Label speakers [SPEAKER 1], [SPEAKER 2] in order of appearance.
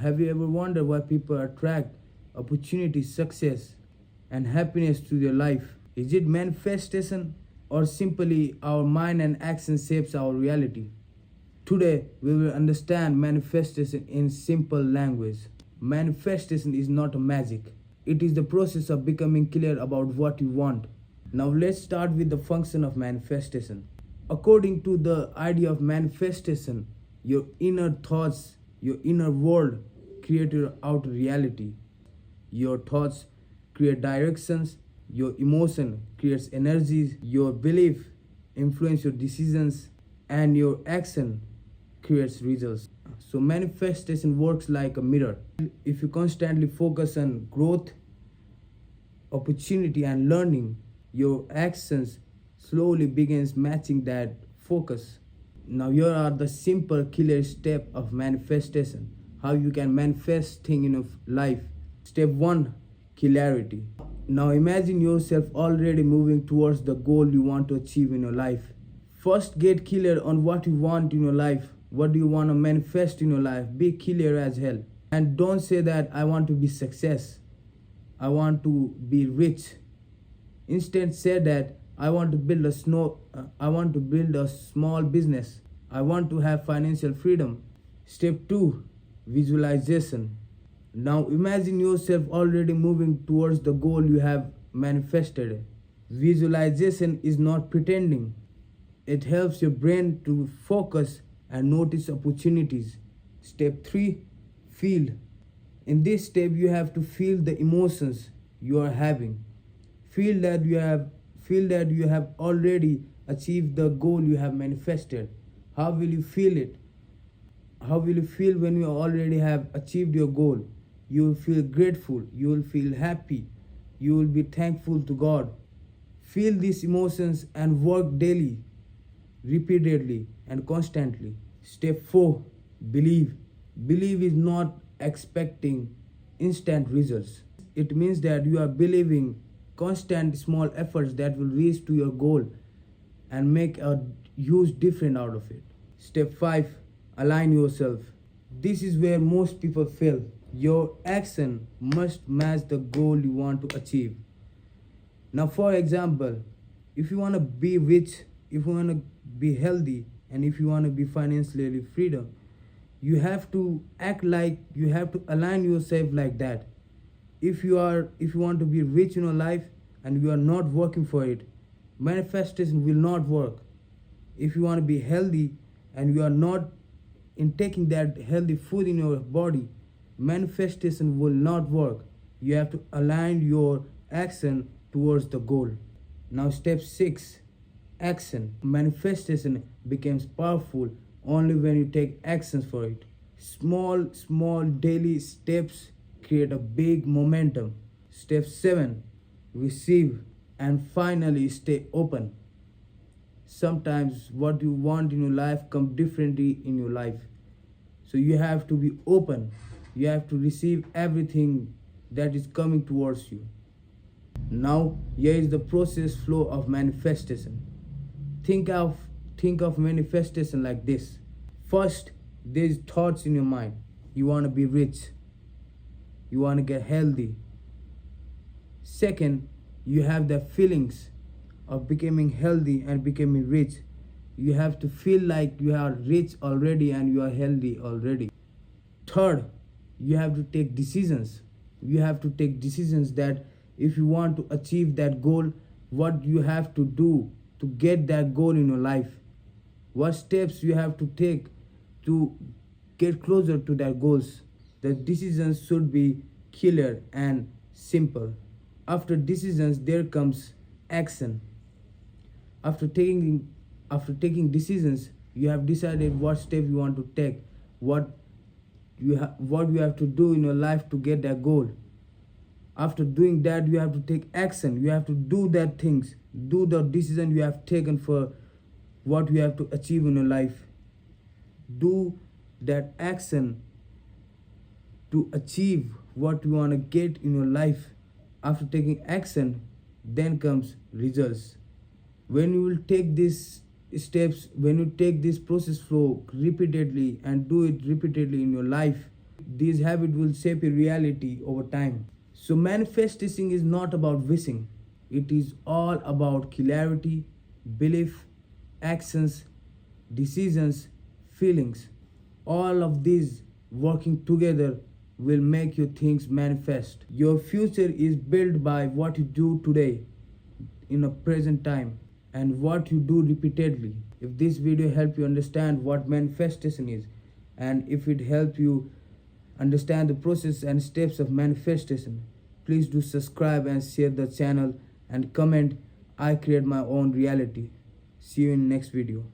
[SPEAKER 1] Have you ever wondered why people attract opportunity, success, and happiness to their life? Is it manifestation or simply our mind and action shapes our reality? Today, we will understand manifestation in simple language. Manifestation is not a magic. It is the process of becoming clear about what you want. Now, let's start with the function of manifestation. According to the idea of manifestation, your inner thoughts, your inner world create your outer reality. Your thoughts create directions, your emotion creates energies, your belief influence your decisions, and your action creates results. So manifestation works like a mirror. If you constantly focus on growth, opportunity and learning, your actions slowly begins matching that focus. Now here are the simple clear step of manifestation. How you can manifest thing in your life. Step 1, clarity. Now imagine yourself already moving towards the goal you want to achieve in your life. First get clear on what you want in your life. What do you want to manifest in your life? Be clear as hell. And don't say that I want to be success. I want to be rich. Instead say that I want to build a small business. I want to have financial freedom. Step 2, visualization. Now imagine yourself already moving towards the goal you have manifested. Visualization is not pretending. It helps your brain to focus and notice opportunities. Step 3, feel. In this step you have to feel the emotions you are having. Feel that you have already achieved the goal you have manifested. How will you feel it? How will you feel when you already have achieved your goal? You will feel grateful, you will feel happy, you will be thankful to God. Feel these emotions and work daily, repeatedly, and constantly. Step 4, believe. Believe is not expecting instant results. It means that you are believing constant small efforts that will reach to your goal and make a huge difference out of it. Step 5, align yourself. This is where most people fail. Your action must match the goal you want to achieve. Now, for example, if you want to be rich, if you want to be healthy, and if you want to be financially freedom, you have to act like you have to align yourself like that. If you want to be rich in your life and you are not working for it, manifestation will not work. If you want to be healthy and you are not intaking that healthy food in your body, manifestation will not work. You have to align your action towards the goal. Now step 6, action. Manifestation becomes powerful only when you take actions for it. Small daily steps create a big momentum. Step 7, receive. And finally stay open. Sometimes what you want in your life comes differently in your life. So you have to be open. You have to receive everything that is coming towards you. Now here is the process flow of manifestation. Think of manifestation like this. First, there is thoughts in your mind. You want to be rich. You want to get healthy. Second, you have the feelings of becoming healthy and becoming rich. You have to feel like you are rich already and you are healthy already. Third, you have to take decisions. You have to take decisions that if you want to achieve that goal, what you have to do to get that goal in your life. What steps you have to take to get closer to that goals. The decisions should be clear and simple. After decisions, there comes action. After taking decisions, you have decided what step you want to take, what you have to do in your life to get that goal. After doing that, you have to take action. You have to do that things, do the decision you have taken for what you have to achieve in your life. Do that action to achieve what you want to get in your life. After taking action, then comes results. When you will take these steps, when you take this process flow repeatedly and do it repeatedly in your life, These habits will shape your reality over time. So manifesting is not about wishing. It is all about clarity, belief, actions, decisions, feelings. All of these working together will make your things manifest. Your future is built by what you do today in a present time and what you do repeatedly. If this video helped you understand what manifestation is, and if it helped you understand the process and steps of manifestation, please do subscribe and share the channel and comment. I create my own reality. See you in next video.